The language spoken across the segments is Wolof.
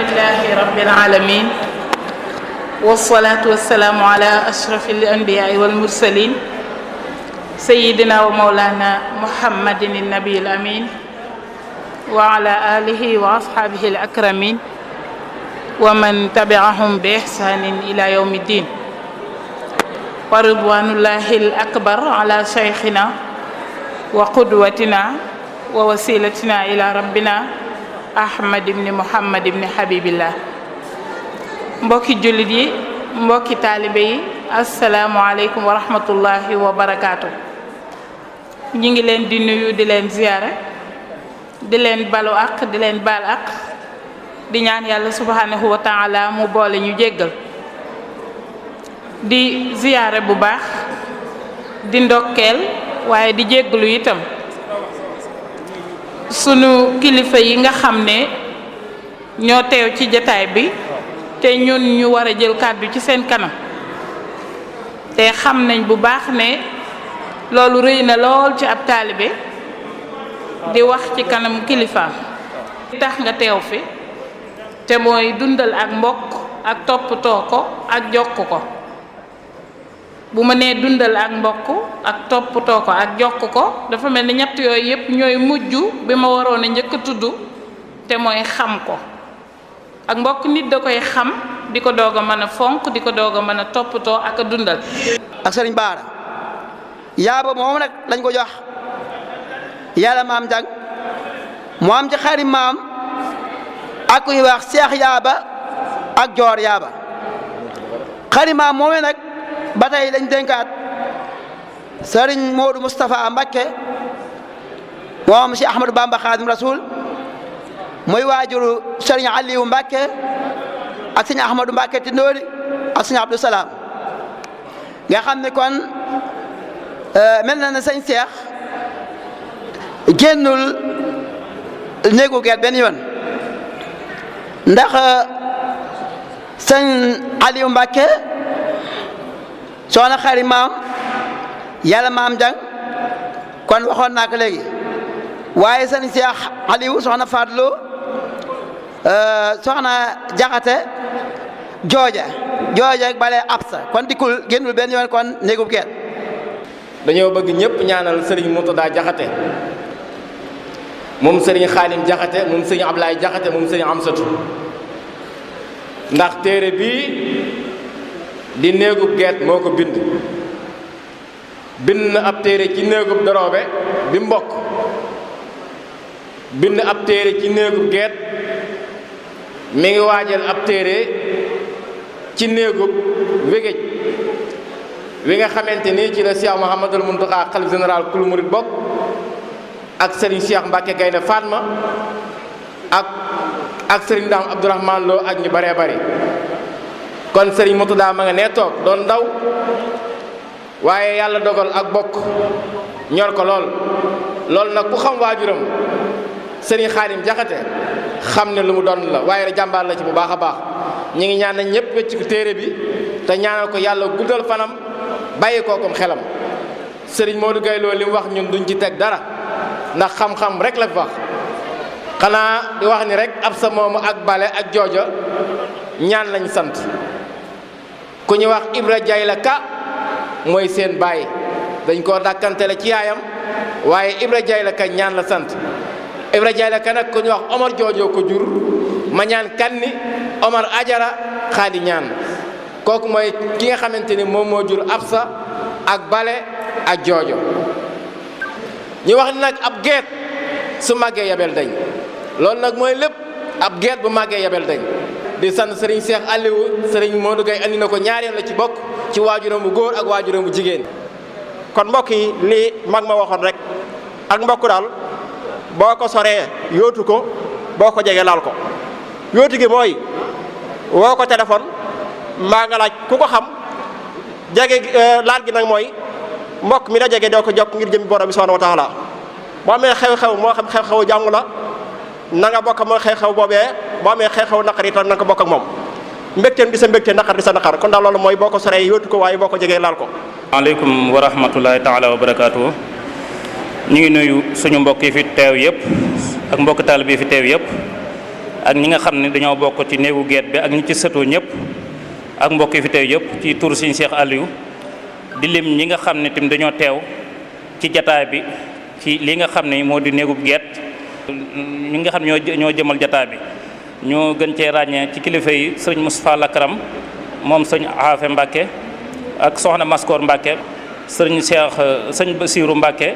alhamdulillahi rabbil alamin wassalatu wassalamu ala ashrafil anbiya'i wal mursalin sayyidina wa mawlana muhammadin nabiyil amin wa ala alihi wa ashabihi al akramin wa man tabi'ahum bi ihsanin ila yawmiddin wa ridwanullahi al akbar ala shaykhina wa qudwatina wa wasilatina ila rabbina ahmad ibn muhammad ibn habibillah. mbokki jullit yi, mbokki taalibe yi, asalaamualeykum wa rahmatullahi wa barakaatu. ñi ngi leen di nuyu, di leen ziyaare, di leen balu ak, di leen baal ak, di ñaan yàlla subhanahu wa taala mu boole ñu jéggal. di ziyaare bu baax, di ndokkeel, waaye di jéggalu itam sunu kilifa yi nga xam ne ñoo teew ci jataay bi te ñun ñu war a jël kàddu ci seen kanam, te xam nañ bu baax ne loolu rëy na lool ci ab taalibe di wax ci kanam kilifaam. tax nga teew fi te mooy dundal ak mbokk ak toppatoo ko ak jokk ko. bu ma nee dundal ak mbokk ak toppatoo ko ak jokk ko dafa mel ni ñett yooyu yépp ñooy mujj bi ma waroon a njëkk a tudd, te mooy xam ko. ak mbokk nit da koy xam, di ko doog a mën a fonk, di ko doog a mën a toppatoo ak a dundal. ak sëriñ Baara yaaba moom nag lañ ko jox yàlla maam jàng mu am ci xarit maam ak ku ñuy wax seex yaaba ak joor yaaba. xarit maam moomee nag ba tey lañ dénkaat sëriñ Modou Moustapha Mbakke moom si Ahmadou Bamba Khadim Rasoul muy waajuru sëriñ Aliou Mbakke ak sëriñ Ahmadou Mbakke Tindóori ak sëriñ Abdou Salaam. nga xam ne kon mel na ne sëñ Seex génnul néegu geet benn yoon, ndax sëñ Aliou Mbakke soxna xari maam yàlla maam jàng kon waxoon naa ko léegi, waaye sëñ Seex Aliou soxna Fadlu soxna Jaxate jooja ak bale absa kon dikkul génnul benn yoon kon néegub geet. dañoo bëgg ñëpp ñaanal sëriñ Murtada Jaxate moom sëriñ Xaalim Jaxate moom sëriñ Ablaay Jaxate moom sëriñ Amsatu, ndax téere bii di néegub geet moo ko bind na ab téere ci néegub doroobe bi mbokk, bind ab téere ci néegub geet, mi ngi waajal ab téere ci néegub wégéj wi nga xamante ni ci la Cheikh Mouhamadul Mountakha xalif général kulu murid bokk ak Serigne Cheikh Mbacke Gaynde Fatma ak Serigne Dame Abdourahmane Lo ak ñu baree bari. kon Serigne Murtada ma nga nee toog doon ndaw, waaye yàlla dogal ak bokk ñor ko lool nag ku xam waajuram Serigne Xaadim Jaxate xam ne lu mu doon la, waaye jàmbaar la ci bu baax a baax. ñi ngi ñaan nañ ñëpp wecc ko téere bi te ñaanal ko yàlla guddal fanam bàyyi koo kom xelam. Serigne Modou Gaye Lo li mu wax ñun duñ ci teg dara, ndax xam-xam rek la fi wax. xanaa di wax ni rek ab sa moomu ak bale ak jooja ñaan lañ sant. ku ñu wax Ibra Jayla Ka mooy seen baay, dañ koo dàkkantele ci yaayam, waaye Ibra Jayla Ka ñaan la sant. Ibra Jayla Ka nag ku ñu wax Omar joojoo ko jur, ma ñaan kanni Omar Ajara xaadi ñaan, kooku mooy ki nga xamante ni moom moo jur Absa ak bale ak joojo. ñu wax ni nag ab geet su màggee yabel dañ, loolu nag mooy lépp, ab geet bu màggee yabel dañ. di sant Serigne Cheikh Aliou Serigne Modou Gaye andi na ko ñaareel la ci bokk ci waajuram bu góor ak waajuram bu jigéen. kon mbokk yi lii mag ma waxoon rek, ak mbokk daal boo ko soree yóotu ko, boo ko jegee laal ko. yóotu gi mooy woo ko téléphone mbaa nga laaj ku ko xam, jege laal gi nag mooy mbokk mi la jege doo ko jokk ngir jëm borom bi subhanahu wa taala. boo amee xew-xew moo xam xew-xewu jàmm la na nga bokk mooy xew-xew boobee, boo amee xew-xew naqar itam na nga ko bokk ak moom. mbégteem di sa mbégte, naqar di sa naqar, kon daal loolu mooy boo ko soree yóotu ko, waaye boo ko jegee laal ko. waaleykum wa rahmatullahi taala wa barakaatu. ñu ngi nuyu suñu mbokk yi fi teew yëpp ak mbokk taalibe yi fi teew yëpp ak ñi nga xam ne dañoo bokk ci néegu geet bi ak ñi ci sëtoo ñëpp ak mbokk yi fi teew yëpp ci tur Sëriñ Cheikh Aliou di lim ñi nga xam ne tamit dañoo teew ci jataay bi ci li nga xam ne moo di néegub geet ñi nga xam ne ñoo jëmal jataay bi ñoo gën cee ràññee ci kilifa yi sëriñ Moustapha Lakram moom sëñ Aafe Mbàkke ak soxna Maskor Mbàkke sëriñ sëñ Basiiru Mbàkke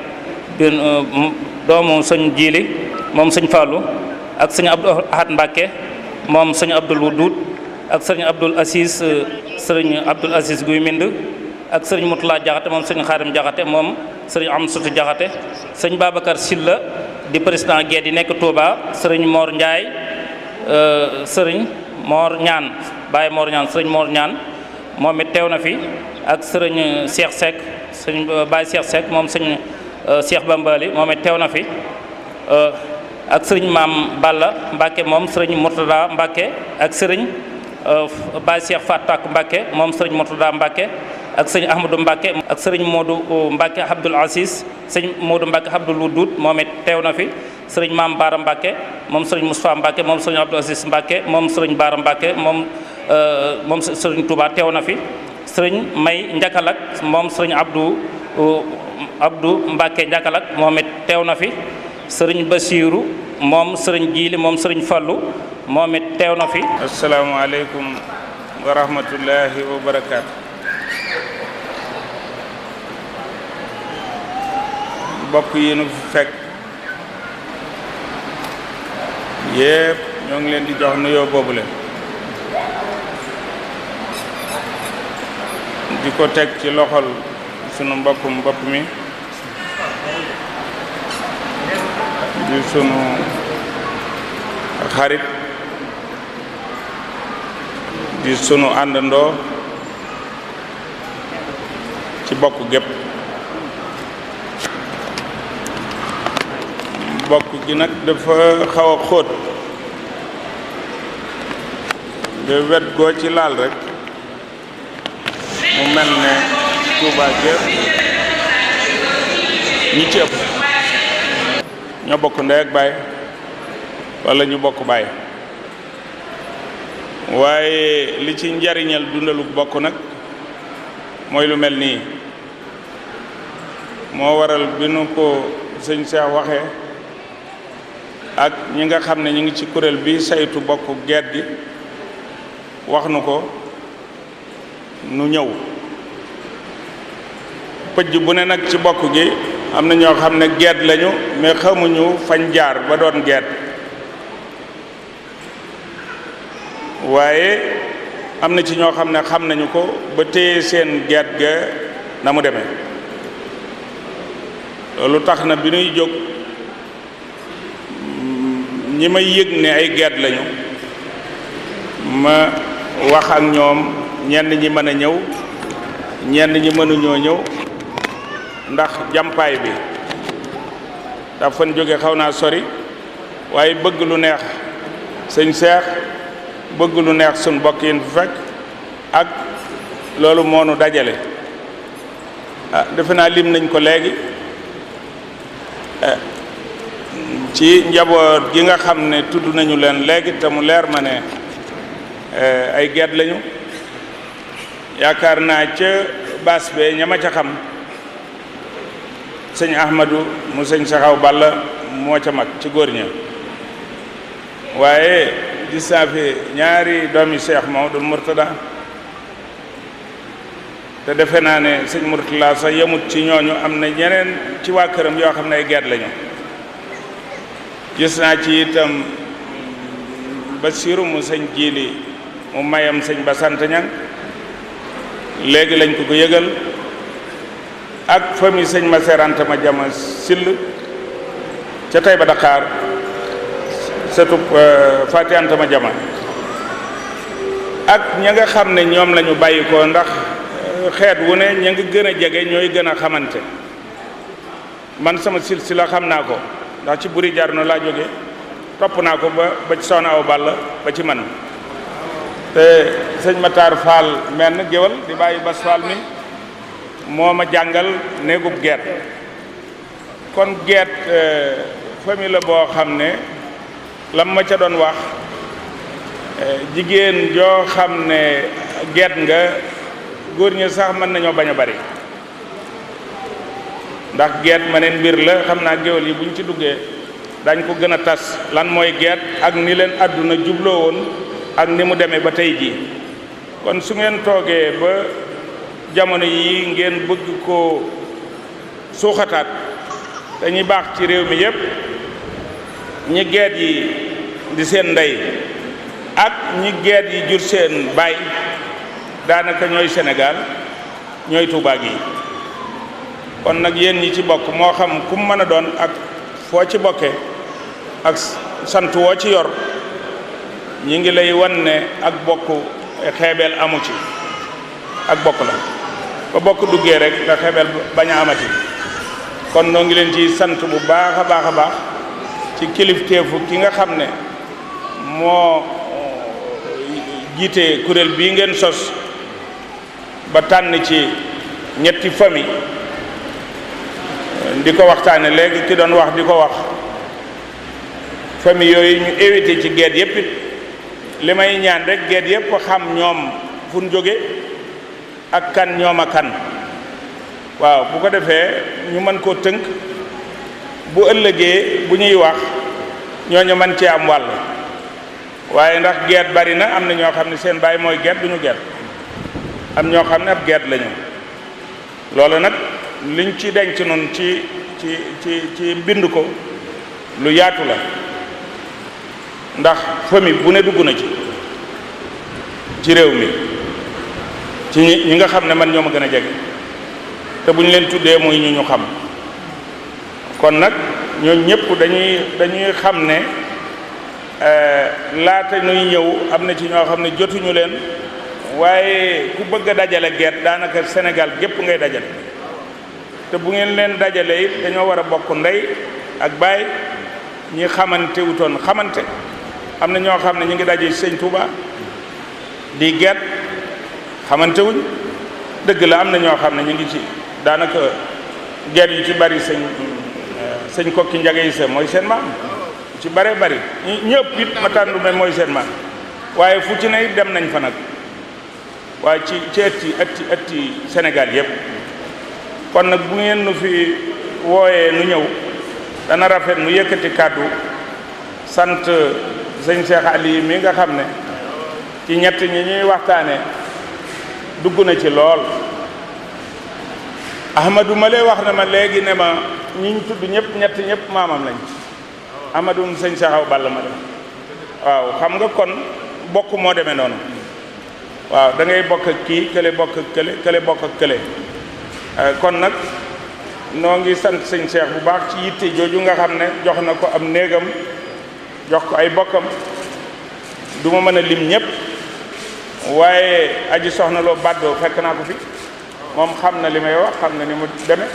doomu sëñ Jiili moom sëñ Fallou ak sëñ Abdou Ahad Mbàkke moom sëñ Abdul Wudud ak sëriñ Abdul Aziz sëriñ Abdul Aziz Guy Mind ak sëriñ Mutula Jaxate moom sëñ Xaarim Jaxate moom sëriñ Amsatu Jaxate sëñ Babacar Silla di président Guèye di nekk Touba sëriñ Mor Ndiaye sëriñ Mor Ñaan Baye Mor Ñaan sëriñ Mor Ñaan moom it teew na fi ak sëriñ Cheikh Seck sëriñ Baye Cheikh Seck moom sëñ Cheikh Bambali moom it teew na fi ak sëriñ Maam Balla Mbacke moom sëriñ Murtada Mbacke ak sëriñ Baye Cheikh Fatak Mbacke moom sëriñ Murtada Mbacke ak sëñ Ahmadou Mbacke ak sëriñ Modou Mbacke Abdoul Aziz sëñ Modou Mbacke Abdoul Wudud moom it teew na fi sëriñ Maam Baara Mbacke moom sëriñ Moustapha Mbacke moom sëriñ Abdoul Aziz Mbacke moom sëriñ Baara Mbacke moom sëriñ Touba teew na fi sëriñ May Njakalak moom sëriñ Abdou Mbacke Njakalak moom it teew na fi sëriñ Basiiru moom sëriñ Jiili moom sëriñ Fallu moom it teew na fi. asalaamaaleykum wa rahmatullahi wa barakaatu. mbokk yi nu fekk yépp ñoo ngi leen di jox nuyoo boobule di ko teg ci loxol sunu mbokkum bopp mi di sunu xarit di sunu àndandoo ci bokk gépp bokk gi nag dafa xaw a xóot de wet goo ci laal rek mu mel ne Touba gépp ñi ci ëpp ñoo bokk ndey ak baay walla ñu bokk baay waaye li ci njariñal dundalu bokk nag mooy lu mel nii moo waral bi nu ko sëñ Cheikh waxee ak ñi nga xam ne ñu ngi ci kuréel bi saytu bokk geet gi wax nu ko nu ñëw pëj bu ne nag ci bokk gi am na ñoo xam ne geet lañu mais xamuñu fañ jaar ba doon geet waaye am na ci ñoo xam ne xam nañu ko ba téye seen geet ga na mu demee loolu tax na bi nuy jóg ñi may yëg ne ay geet lañu ma wax ak ñoom ñenn ñi mën a ñëw ñenn ñi mënuñoo ñëw ndax jàmpaay bi ndax fan jóge xaw naa sori waaye bëgg lu neex sëñ Seex bëgg lu neex suñ bokk yi fi fekk ak loolu moo nu dajale defe naa lim nañ ko léegi ci njaboot gi nga xam ne tudd nañu leen léegi te mu leer ma ne ay geet lañu yaakaar naa ca baas bee ñama ca xam sëñ Ahmadou mu sëñ Saxaw Balla moo ca mag ci góor ña waaye gis naa fi ñaari doomi Cheikh Maodo Murtada te defe naa ne sëñ Murtala sax yemut ci ñooñu am na ñeneen ci waa këram yoo xam ne ay geet lañu gis naa ci itam Basiiru mu sëñ Jiili mu mayam sëñ Basant Ñang léegi lañ ko yëgal ak famille sëñ Maserante ma jama sill ca Tayba Dakar surtout Fati Anta ma jama ak ña nga xam ne ñoom lañu bàyyi ko ndax xeet wu ne ña nga gën a jege ñooy gën a xamante man sama silsila xam naa ko ndax ci buri jar no laa jóge topp naa ko ba ci Soxna Awa Balla ba ci man te sëñ Matar Fall menn géwal di bàyyi Bas Fall mi moo ma jàngal néegub geet kon geet famille la boo xam ne lam ma ca doon wax jigéen joo xam ne geet nga góor ñi sax mën nañoo bañ a bari ndax geet ma neen mbir la xam naa géwél yi buñ ci duggee dañ ko gën a tas lan mooy geet ak ni leen àdduna jubloo woon ak ni mu demee ba tey jii kon su ngeen toogee ba jamono yi ngeen bëgg ko suuxataat dañuy baax ci réew mi yépp ñi geet yi di seen ndey ak ñi geet yi jur seen baay daanaka ñooy Sénégal ñooy Tuubaa gi kon nag yéen ñi ci bokk moo xam ku mu mën a doon ak foo ci bokke ak sant woo ci yor ñi ngi lay wan ne ak bokk xeebeel amu ci ak bokk la ba bokk duggee rek nga xeebeel bañ a amati kon noo ngi leen ci sant bu baax a baax a baax ci kilifteefu ki nga xam ne moo jiite kuréel bii ngeen sos ba tànn ci ñetti famille di ko waxtaane léegi ki doon wax di ko wax famille yooyu ñu évité ci geet yépp it li may ñaan rek geet yépp xam ñoom fu ñu jóge ak kan ñoom a kan waaw bu ko defee ñu mën koo tënk bu ëllëgee bu ñuy wax ñooñu mën cee am wàll waaye ndax geet bari na am na ñoo xam ne seen baay mooy geet du ñu geet am ñoo xam ne ab geet lañu loolu nag liñ ci denc noonu ci bind ko lu yaatu la ndax famille bu ne dugg na ci réew mi ci ñi nga xam ne man ñoo ma gën a jege te bu ñu leen tuddee muy ñu xam kon nag ñooñu ñëpp dañuy xam ne laata ñuy ñëw am na ci ñoo xam ne jotuñu leen waaye ku bëgg a dajale geet daanaka Sénégal gépp ngay dajale te bu ngeen leen dajale it dañoo war a bokk ndey ak baay ñi xamante wutoon xamante am na ñoo xam ne ñu ngi daje sëñ Touba di geet xamante wuñ dëgg la am na ñoo xam ne ñu ngi ci daanaka geet yu ci bari sëñ kokki njage yi sa mooy seen maam ci bare bari ñëpp it ma tàndu me mooy seen maam waaye fu ci ne dem nañ fa nag waaye ci ëtti Sénégal yëpp kon nag bu ngeen nu fi wooyee nu ñëw dana rafet nu yëkkati kàddu sant sëñ Cheikh Ali mi nga xam ne ci ñett ñi ñuy waxtaane dugg na ci lool Ahmadou ma lay wax ne ma léegi ne ma ñi ñu tudd ñëpp maamam lañ Ahmadou sëñ Cheikh Awa Balla ma la waaw xam nga kon bokk moo demee noonu waaw da ngay bokk ak kii kële bokk ak kële bokk ak kële kon nag noo ngi sant sëñ Cheikh bu baax ci yitte jooju nga xam ne jox na ko am néegam jox ko ay bokkam du ma mën a lim ñëpp waaye aji soxna loo bàddoo fekk naa ko fi moom xam na li may wax xam na ni mu demee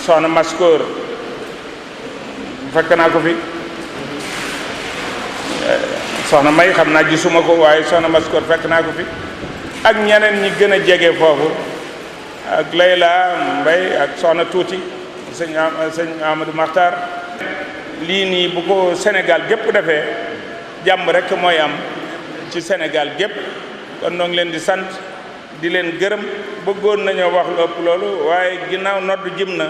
soxna Maskoor fekk naa ko fi soxna May xam naa gisuma ko waaye soxna Maskoor fekk naa ko fi ak ñeneen ñi gën a jege foofu ak Layla Mbay ak soxna Tuuti sëñ Amadou Makhtar lii nii bu ko Sénégal gépp defee jàmm rek mooy am ci Sénégal gépp kon noo ngi leen di sant di leen gërëm bëggoon nañoo wax lu ëpp loolu waaye ginnaaw nodd jim na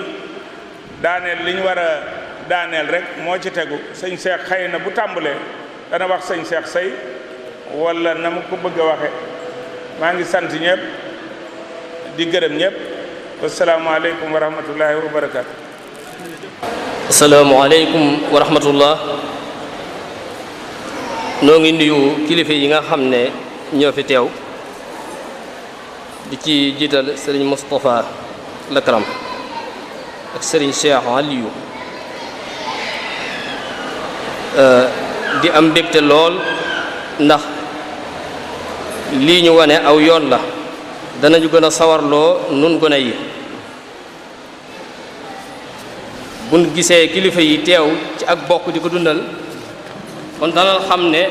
daaneel li ñu war a daaneel rek moo ci tegu sëñ Cheikh xëy na bu tàmbalee dana wax sëñ Cheikh Sey wala na mu ko bëgg a waxe maa ngi sant ñëpp di gërëm ñëpp wasalaamaaleykum wa rahmatullahi wa barakaatu. asalaamaaleykum wa rahmatullah noo ngi nuyu kilifa yi nga xam ne ñoo fi teew di ci jiital sëriñ Moustapha Lakram ak sëriñ Cheikh Aliou di am mbégte lool ndax lii ñu wane aw yoon la danañu gën a sawarloo nun gone yi buñ gisee kilifa yi teew ci ak bokk di ko dundal kon dana xam ne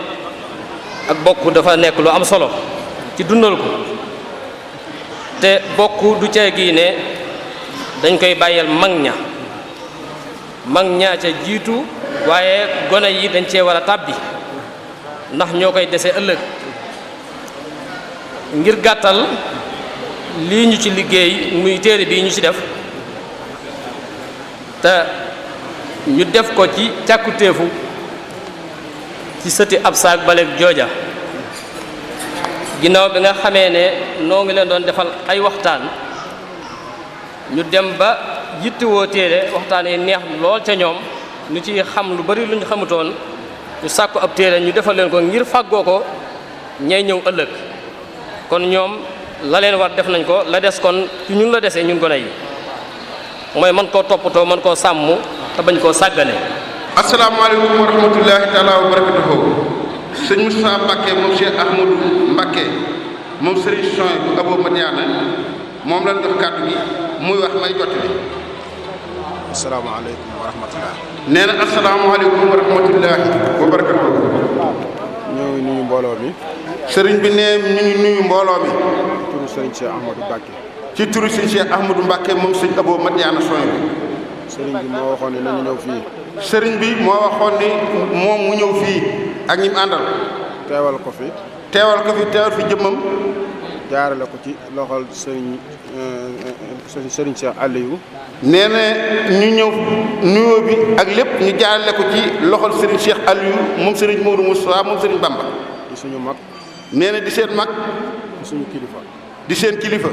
ak bokk dafa nekk lu am solo ci dundal ko te bokk du cee gi ne dañ koy bàyyal mag ña ca jiitu waaye gone yi dañ cee war a tàbbi ndax ñoo koy dese ëllëg. ngir gàttal lii ñu ci liggéey muy téere bii ñu ci def te ñu def ko ci càkkutéefu ci sëti ab saak baleeg jooja ginnaaw bi nga xamee ne noo ngi leen doon defal ay waxtaan ñu dem ba yittewoo téere waxtaan yi neex lool ca ñoom ñu ci xam lu bari lu ñu xamutoon ñu sàkku ab téere ñu defal leen ko ngir fàggoo ko ñay ñëw ëllëg kon ñoom la leen war def nañ ko la des kon ci ñun la desee ñun gone yi mooy man koo toppatoo man koo sàmm te bañ koo sàggane. asalaamaaleykum wa rahmatullahi taala wa barakatuhu sëñ Moustapha Mbacke moom Cheikh Ahmadou Mbacke moom Serigne Soy bu Abo Madiana moom lañ jox kàddu gi muy wax may jottali. asalaamaaleykum wa rahmatullah. nee na asalaamaaleykum wa rahmatullahi wa barakatuhu. ñoo ngi nuyu mbooloo mi. sëriñ bi nee ñu ngi nuyu mbooloo mi. ci turu sëriñ Cheikh Ahmadou Mbacke. ci turu sëriñ Cheikh Ahmadou Mbacke moom sëñ Abo Madiana Soy bi. sëriñ bi moo waxoon ne nañu ñëw fii. sëriñ bi moo waxoon ni moom mu ñëw fii ak ñi mu àndal. teewal ko fi. teewal fi jëmmam. jaarale ko ci loxol sëriñ Cheikh Aliou. nee na ñu ñëw nuyoo bi ak lépp ñu jaarale ko ci loxol sëriñ Cheikh Aliou moom sëriñ Modou Moustapha moom sëriñ Bamba. di suñu mag. nee na di seen mag. di suñu kilifa. di seen kilifa.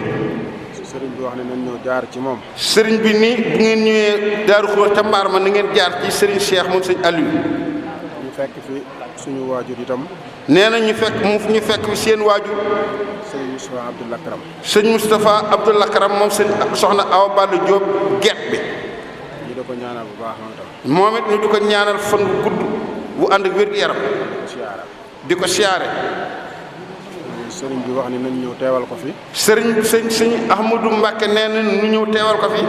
sëriñ bi wax ne nañ ñëw jaar ci moom. sëriñ bi ni bu ngeen ñëwee Daaru Xudoos ca mbaar ma na ngeen jaar ci sëriñ Cheikh moom sëriñ Aliou. ñu fekk fi suñu waajur itam. nee na ñu fekk fi seen waajur. sëriñ Moustapha Abdoul Akram. sëñ Moustapha Abdoul Akram moom sëñ soxna Awa Balla Diop geet bi. ñu di ko ñaanal bu baax moom itam. moom it ñu di ko ñaanal fan bu gudd bu ànd ak wér-gu-yaram. di ko siyaare. sëriñ bi wax ni nañ ñëw teewal ko fi. sëñ Ahmadou Mbacke nee na ñu ñëw teewal ko fi.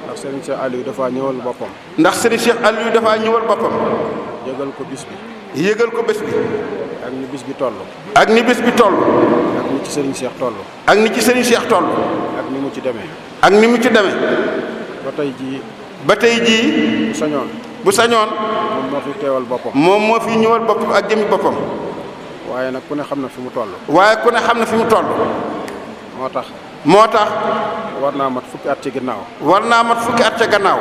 ndax sëriñ Cheikh Aliou dafa ñëwal boppam. ndax sëriñ Cheikh Aliou dafa ñëwal boppam. yëgal ko bis bi. yëgal ko bés bi. ak ni bis bi toll. ak ni bis bi toll. ak ni ci sëriñ Cheikh toll. ak ni ci sëriñ Cheikh toll. ak ni mu ci demee. ak ni mu ci demee. ba tey jii. ba tey jii. bu sañoon. moom moo fi teewal boppam. moom moo fi ñëwal boppam ak jëmi boppam. waaye nag ku ne xam na fi mu toll. waaye ku ne xam na fi mu toll. moo tax. war naa mat fukki at ci gannaaw. war naa mat fukki at ca gannaaw.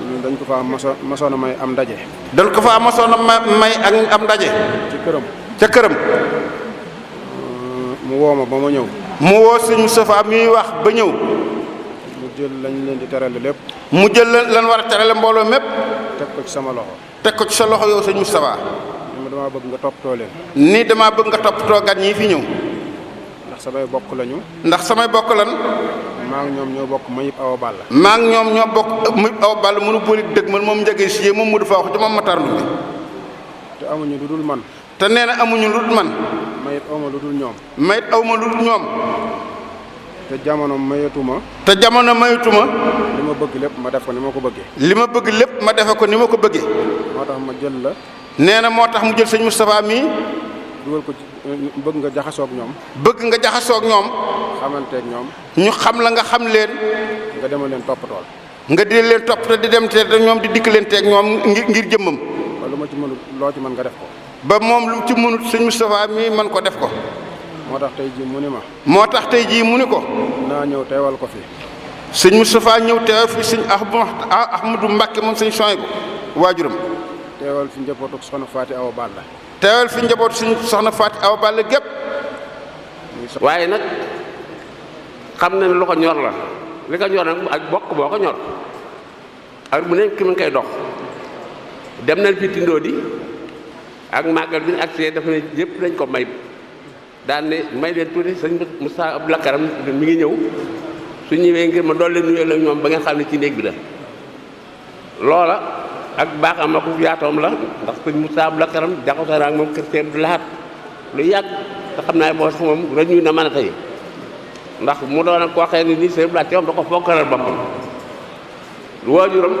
ñun dañ ko fa masoon a may am ndaje. dañ ko fa masoon a may ak am ndaje. ci këram. ca këram. mu woo ma ba ma ñëw. mu woo sëñ Moustapha mi wax ba ñëw. mu jël lañ leen di terale lépp. mu jël lan war a terale mbooloo mépp. teg ko ci sama loxo. teg ko ci sa loxo yow sëñ Moustapha. damaa bëgg nga toppatoo leen. ni damaa bëgg nga toppatoo gan ñi fi ñëw. ndax samay bokk lañu. ndax samay bokk lan. maa ngi ñoom ñoo bokk Mayib Awa Balla. maa ngi ñoom ñoo bokk Mayib Awa Balla mënu boole dëgg man moom njëgee si moom mu dafa wax ci moom Matar Ndoumbe. te amuñu lu dul man. te nee na amuñu lu dul man. mayit awma lu dul ñoom. mayit awma lu dul ñoom. te jamono mayituma. te jamono mayituma. li ma bëgg lépp ma def ko ni ma ko bëggee. li ma bëgg lépp ma defe ko ni ma ko bëggee. moo tax ma jël la. nee na moo tax mu jël sëñ Moustapha mii. dugal ko ci bëgg nga jaxasoog ñoom. bëgg nga jaxasoog ñoom. xamanteeg ñoom. ñu xam la nga xam leen. nga demal leen toppatool. nga di leen topp te di dem te ñoom di dikk leen teeg ñoom ngir jëmmam. ba lu ma ci mënul loo ci mën nga def ko. ba moom lu mu ci mënut sëñ Moustapha mii man ko def ko. moo tax tey jii mu ni ma. moo tax tey jii mu ni ko. naa ñëw teewal ko fi. sëñ Moustapha ñëw teewal fi sëñ Ahmadou Mbacke moom sëñ Soy bu waajuram. teewal fi njabootu soxna Faati Awa Balla. teewal fi njabootu suñu soxna Faati Awa Balla gépp. waaye nag xam na ne lu ko ñor la li ko ñor nag ak bokk boo ko ñor ak bu nekk ki mu ngi koy dox dem nañ fi tindoo di ak màggal bi ñu accès dafa ne yëpp dañ ko may daan ne may leen tuuti sëñ Moussa Abdou Lakaram mi ngi ñëw su ñëwee ngir ma dool leen nuyoo la ñoom ba ngeen xam ne ci néeg bi la loola ak baaxam ak yaatoom la ndax sëñ Moussa Abdou Lakaram jaxasoo ak moom kër Sëñ Abdou Lahad lu yàgg te xam naa boo sax moom rañu na mën a tey ndax mu doon ak koo xëy ni nii Sëñ Abdou Lahad ci moom da ko fonkalal boppam waajuram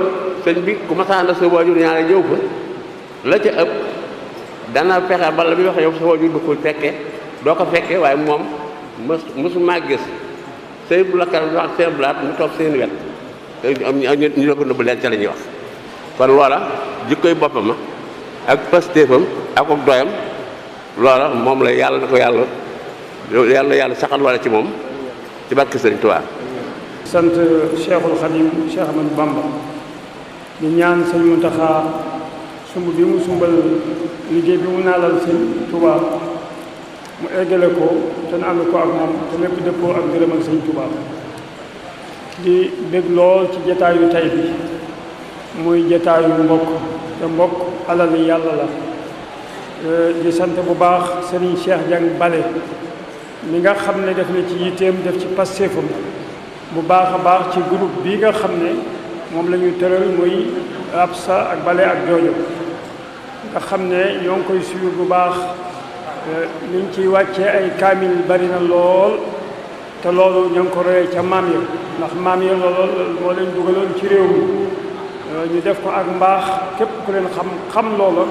sëñ bi ku masaana sa waajur ñaare ñëw fa la ca ëpp dana fexe bala bi wax yow sa waajur du ko fekke doo ko fekkee waaye moom mësuma gis Sëñ Abdou Lakaram wax Sëñ Abdou Lahad mu toog seen wet te ñu la ko nëbb leen ca la ñuy wax kon loola jikkoy boppam ak pastéefam ak doyam loola moom la yàlla na ko yàlla saxal loola ci moom ci barke Sëriñ Tuubaa. sant Cheikhul Khadim Cheikh Ahmadou Bamba di ñaan sëñ Muntaxa sumb bi mu sumbal liggéey bi mu naalal sëñ Tuubaa mu eggale ko te na ànd ko ak moom te lépp dëppoo ak ngërëmal sëñ Tuubaa di bég lool ci jataayu tay bi muy jataayu mbokk te mbokk alali yàlla la di sant bu baax Serigne Cheikh Dieng Bale mi nga xam ne def na ci yitteem def ci pastéefam bu baax a baax ci groupe bi nga xam ne moom la ñuy tëral muy Absa ak Bale ak Joojo nga xam ne ñoo ngi koy suivre bu baax liñ ciy wàccee ay kaamil bari na lool te loolu ñoo ngi ko royee ca maam ya ndax maam ya loolu moo leen dugaloon ci réew mi ñu def ko ak mbaax képp ku leen xam loola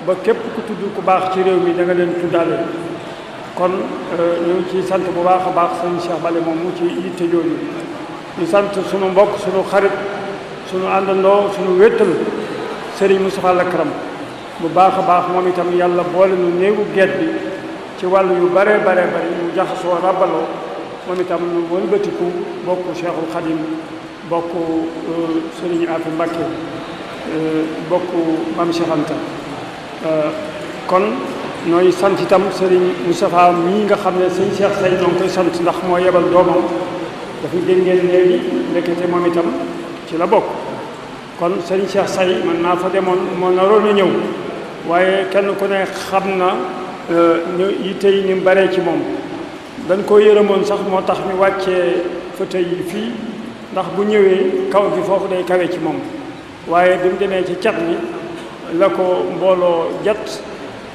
ba képp ku tudd ku baax ci réew mi da nga leen tuddaale kon ñu ngi ciy sant bu baax a baax sëñ Cheikh Bale moom mu ci yitte jooju ñu sant sunu mbokk sunu xarit sunu àndandoo sunu wéttal Serigne Moustapha Lakram bu baax a baax moom itam yàlla boole nu néegu geet bi ci wàllu yu bare bari mu jaxasoo rabaloo moom itam nu wëlbatiku bokk Cheikhul Khadim bokk Serigne Afi Mbacké bokk Mame Cheikh Anta kon nooy sant itam Serigne Moustapha mii nga xam ne sëñ Cheikh Say noo ngi koy sant ndax moo yebal doomam dafa gën ngeen léegi ndekete moom itam ci la bokk kon Serigne Cheikh Say man naa fa demoon moo naroon a ñëw waaye kenn ku ne xam na ñu yitte yi ni mu baree ci moom dañ ko yërëmoon sax moo tax ñu wàccee fauteuil yi fii ndax bu ñëwee kaw gi foofu day kawe ci moom waaye bi mu demee ci cat li la ko mbooloo jat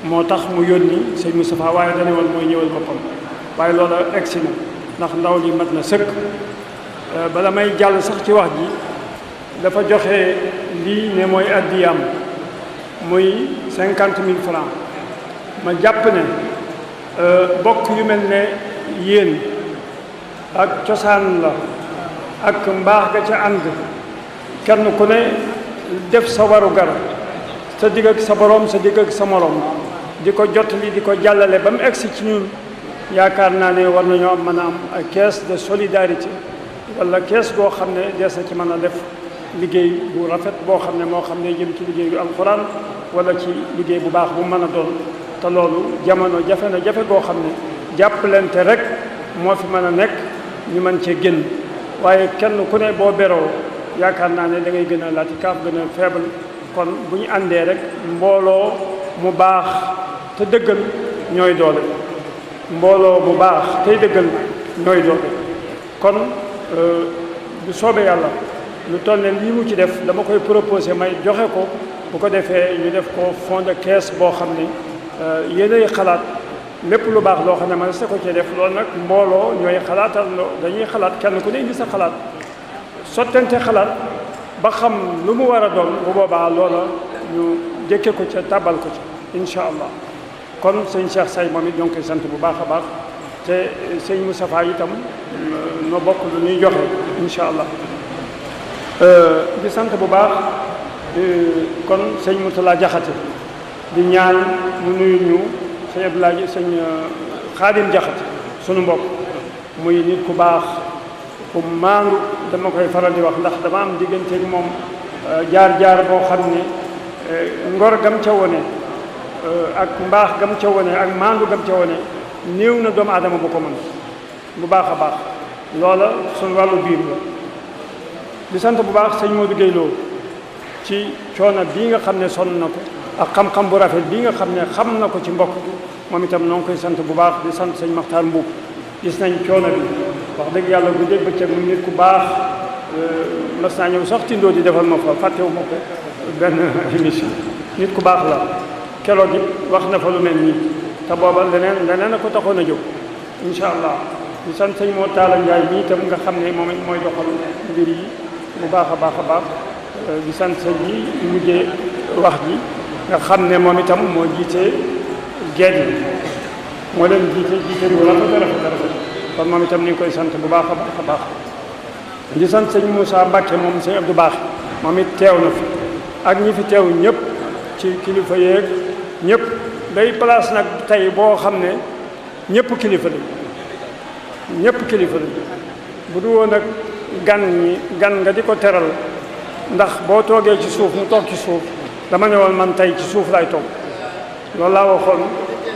moo tax mu yónni sëñ Moustapha waaye dane woon mooy ñëwal boppam waaye loola egsi na ndax ndaw li mat na sëkk bala may jàll sax ci wax ji dafa joxe lii ne mooy addiyaam muy 50 000 francs ma jàpp ne bokk yu mel ne yéen ak cosaan la ak mbaax ga ca ànd kenn ku ne def sa waru gar sa digg ak sa borom sa digg ak sa morom di ko jottali di ko jàllale ba mu egsi ci ñun yaakaar naa ne war nañoo mën a am ay caisse de solidarité wala caisse boo xam ne dees na ci mën a def liggéey bu rafet boo xam ne moo xam ne jëm ci liggéey bu alxuraan wala ci liggéey bu baax bu mën a doon te loolu jamono jafe na jafe goo xam ne jàppalante rek moo fi mën a nekk ñu mën cee génn waaye kenn ku ne boo beroo yaakaar naa ne da ngay gën a laati kaaf gën a faible kon bu ñu àndee rek mbooloo mu baax te dëggal ñooy doole mbooloo mu baax tey dëggal ñooy doole kon bu soobee yàlla lu toll ne lii mu ci def dama koy proposé may joxe ko bu ko defee ñu def ko fond de caisse boo xam ne yéenay xalaat lépp lu baax loo xam ne man sa ko cee def loolu nag mbooloo ñooy xalaatal dañuy xalaat kenn ku ne indi sa xalaat sottante xalaat ba xam lu mu war a doon bu boobaa loola ñu jëkke ko ca tabal ko ca incha allah kon sëñ Cheikh Say moom it ñoo ngi koy sant bu baax a baax te sëñ Moustapha itam no bokk lu ñuy joxe incha allah di sant bu baax kon sëñ Moutala Jaxate di ñaan mu nuyu ñu sëñ Abdoulaye sëñ Xaadim Jaxate sunu mbokk muy nit ku baax ku maandu dama koy faral di wax ndax dama am digganteeg moom jaar-jaar boo xam ne ngor gam ca wone ak mbaax gam ca wone ak maandu gam ca wone néew na doomu aadama bu ko mën bu baax a baax loola suñu wàllu biir la di sant bu baax sëñ Modou Gueye Lo ci coono bii nga xam ne sonn na ko ak xam-xam bu rafet bii nga xam ne xam na ko ci mbokk gi moom itam noo ngi koy sant bu baax di sant sëñ Maxtaar Mbuub gis nañ coono bi wax dëgg yàlla bu dégg bëccëg mu nit ku baax mas naa ñëw sax tindoo di defal ma fa fàttewu ma ko benn émission nit ku baax la keroog it wax na fa lu mel nii te booba leneen a ko taxoon a jóg incha allah di sant sëñ moo Taala Njaay mi itam nga xam ne moom it mooy doxal mbir yi bu baax a baax a baax di sant sëñ bi mujjee wax ji nga xam ne moom itam moo jiite geet yi moo leen jiite lu rafet kon moom itam ni ngi koy sant bu baax a baax a baax di sant sëñ Moussa Mbacke moom sëñ Abdou Baax moom it teew na fi ak ñi fi teew ñëpp ci kilifa yeeg ñëpp day place nag tey boo xam ne ñëpp kilifa lañ ñëpp kilifa lañ bu du woon nag gan nga di ko teral ndax boo toogee ci suuf mu toog ci suuf dama ne woon man tey ci suuf laay toog loolu laa waxoon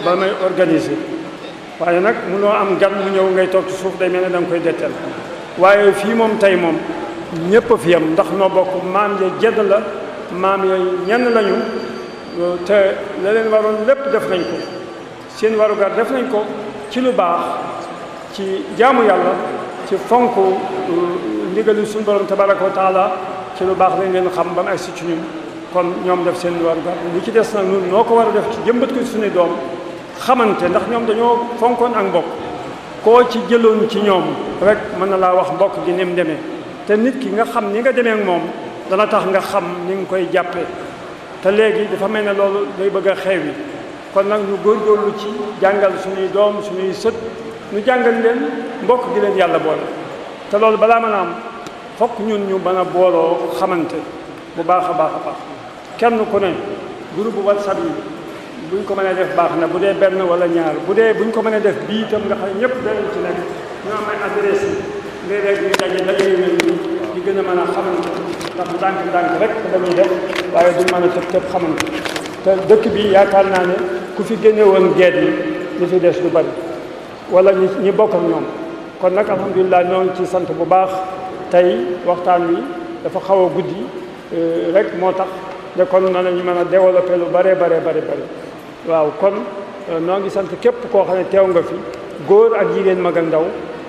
ba may organiser waaye nag munoo am gan mu ñëw ngay toog ci suuf day mel ne da nga koy detteel waaye fii moom tey moom ñëpp a fi yam ndax noo bokk maam ya jedd la maam ya ñenn lañu te la leen waroon lépp def nañ ko seen warugar def nañ ko ci lu baax ci jaamu yàlla ci fonk ndigali suñu borom tabaraka wa taala ci lu baax lañ leen xam ba mu agsi ci ñun kon ñoom def seen warugar li ci des nag ñun noo ko war a def ci jëmbat ko suñu doom xamante ndax ñoom dañoo fonkoon ak mbokk koo ci jëloon ci ñoom rek mën na laa wax mbokk gi ni mu demee te nit ki nga xam ni nga demee ak moom dana tax nga xam ni nga koy jàppee te léegi dafa mel ne loolu day bëgg a xew yi kon nag ñu góorgóorlu ci jàngal suñuy doom suñuy sët ñu jàngal leen mbokk gi leen yàlla boole te loolu balaa mën a am fokk ñun ñu mën a booloo xamante bu baax a baax a baax kenn ku ne groupe WhatsApp yi buñ ko mënee def baax na bu dee benn wala ñaar bu dee buñ ko mënee def bii itam nga xam ne ñëpp danañ ci nekk ñu am ay adresse yi léeg-léeg ñu daje yu mel nii di gën a mën a xamante ndax ndànk-ndànk rek dañuy def waaye duñ mën a tëb xamante te dëkk bi yaakaar naa ne ku fi génne woon geet yi li fi des du bari wala ñi bokk ak ñoom kon nag alhamdulilah ñoo ngi ci sant bu baax tey waxtaan wi dafa xaw a guddi rek moo tax de kon na nañu mën a développé lu bare waaw kon noo ngi sant képp koo xam ne teew nga fi góor ak jigéen mag ak ndaw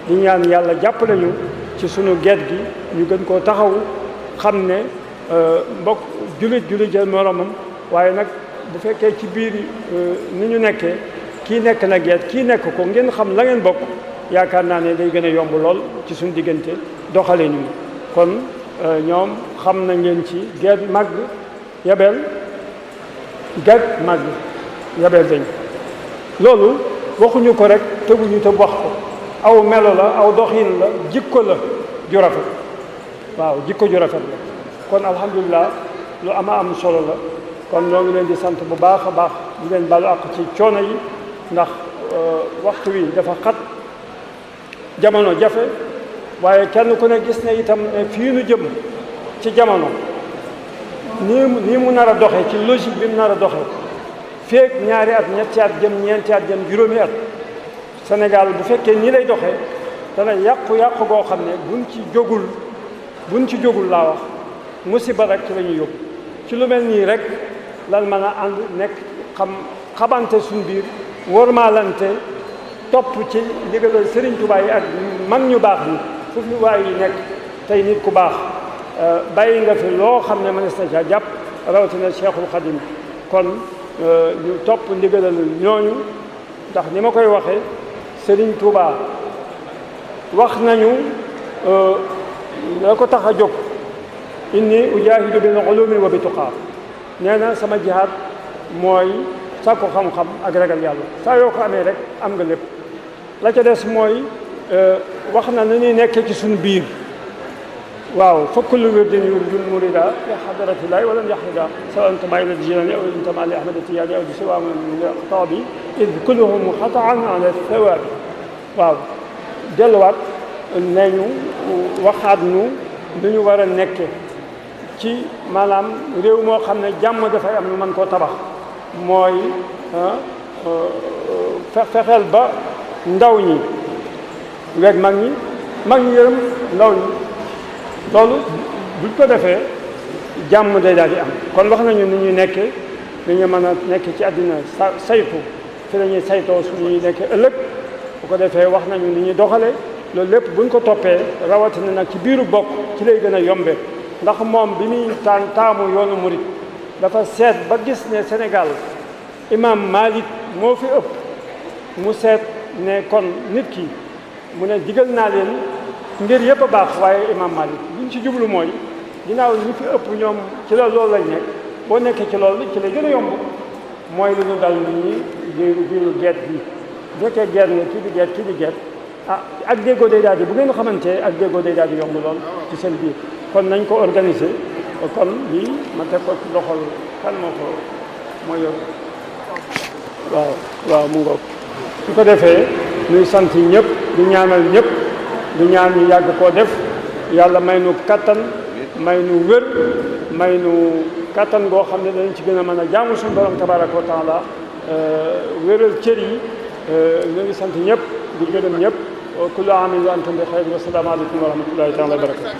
di ñaan yàlla jàppale ñu ci sunu geet gi ñu gën koo taxawu xam ne mbokk jullit jël moromam waaye nag bu fekkee ci biir ni ñu nekkee kii nekk na geet kii nekk ko ngeen xam la ngeen bokk yaakaar naa ne day gën a yomb lool ci suñu diggante doxalee ñu kon ñoom xam nañ leen ci geet màgg yabeel geet màgg yabeel dañ loolu waxuñu ko rek tëbuñu te wax ko aw melo la aw doxin la jikko la ju rafet waaw jikko ju rafet la kon alhamdulilah lu am solo la kon ñoo ngi leen di sant bu baax a baax di leen balu àq ci coono yi ndax waxtu wi dafa xat jamono jafe waaye kenn ku ne gis ne itam ne fii nu jëm ci jamono nii mu nar a doxee ci logique bi mu nar a doxee feek ñaari at ñetti at jëm ñeenti at jëm juróomi at Sénégal bu fekkee nii lay doxee dana yàqu goo xam ne buñ ci jógul laa wax musiba rek ci la ñuy yóbbu ci lu mel nii rek lan mën a ànd nekk xamante suñ biir wormaalante topp ci ndigalal Sëriñ Tuubaa yi ak mag ñu baax ñi foofu waay yi nekk tey nit ku baax bàyyi nga fi loo xam ne mënees na ca jàpp rawatina Cheikhul Khadim kon ñu topp ndigalal ñooñu ndax ni ma koy waxee Sëriñ Tuubaa wax nañu la ko tax a jóg inni ujaahidu bil ulumi wa bi tuqaa nee na sama jihaad mooy sàkku xam-xam ak ragal yàlla saa yoo ko amee rek am nga lépp la ca des mooy wax na nu ñuy nekkee ci suñu biir waaw fa kullu wirdin yuridul murida li hadratillahi walam yahrida sawa intama ila jilani aw intama li ahmad tijani aw di siwa min aqtabi id kulluhum xataan ala thawabi waaw delluwaat nañu waxaat ñu lu ñu war a nekke ci maanaam réew moo xam ne jàmm dafay am ñu mën koo tabax mooy fexeel ba ndaw ñi weg mag ñi yërëm ndaw ñi loolu buñ ko defee jàmm day daal di am kon wax nañu ni ñuy nekkee ni ñu mën a nekk ci àddina saytu fi la ñuy saytoo suñuy nekkee ëllëg bu ko defee wax nañu ni ñuy doxale loolu lépp buñ ko toppee rawatina nag ci biiru bokk ci lay gën a yombe ndax moom bi muy taamu yoonu murit dafa seet ba gis ne Sénégal imam Malik moo fi ëpp mu seet ne kon nit ki mu ne digal naa leen ngir yëpp a baax waaye imam Malik liñ ci jublu mooy ginnaaw ñi fi ëpp ñoom ci loolu lañ nekk boo nekkee ci loolu ci lay gën a yomb mooy lu ñu dal nit ñi biiru geet bi bu fekkee geet nga kii di geet ak déggoo day daal di bu ngeen xamante ak déggoo day daal di yomb lool ci seen biir kon nañ ko organiser kon lii ma teg ko ci loxol kan moo ko mooy yor waaw mu ngoog su ko defee nuy sant ñëpp di ñaanal ñëpp di ñaan ñu yàgg koo def yàlla may nu kattan may nu wér may nu kattan goo xam ne danañ ci gën a mën a jaamu suñu borom tabaraka wa taala wéral cër yi ñu ngi sant ñëpp di gërëm ñëpp kullu aamin wa antum bi xayr wa salaamu aleykum wa rahmatullahi taala wa barakatu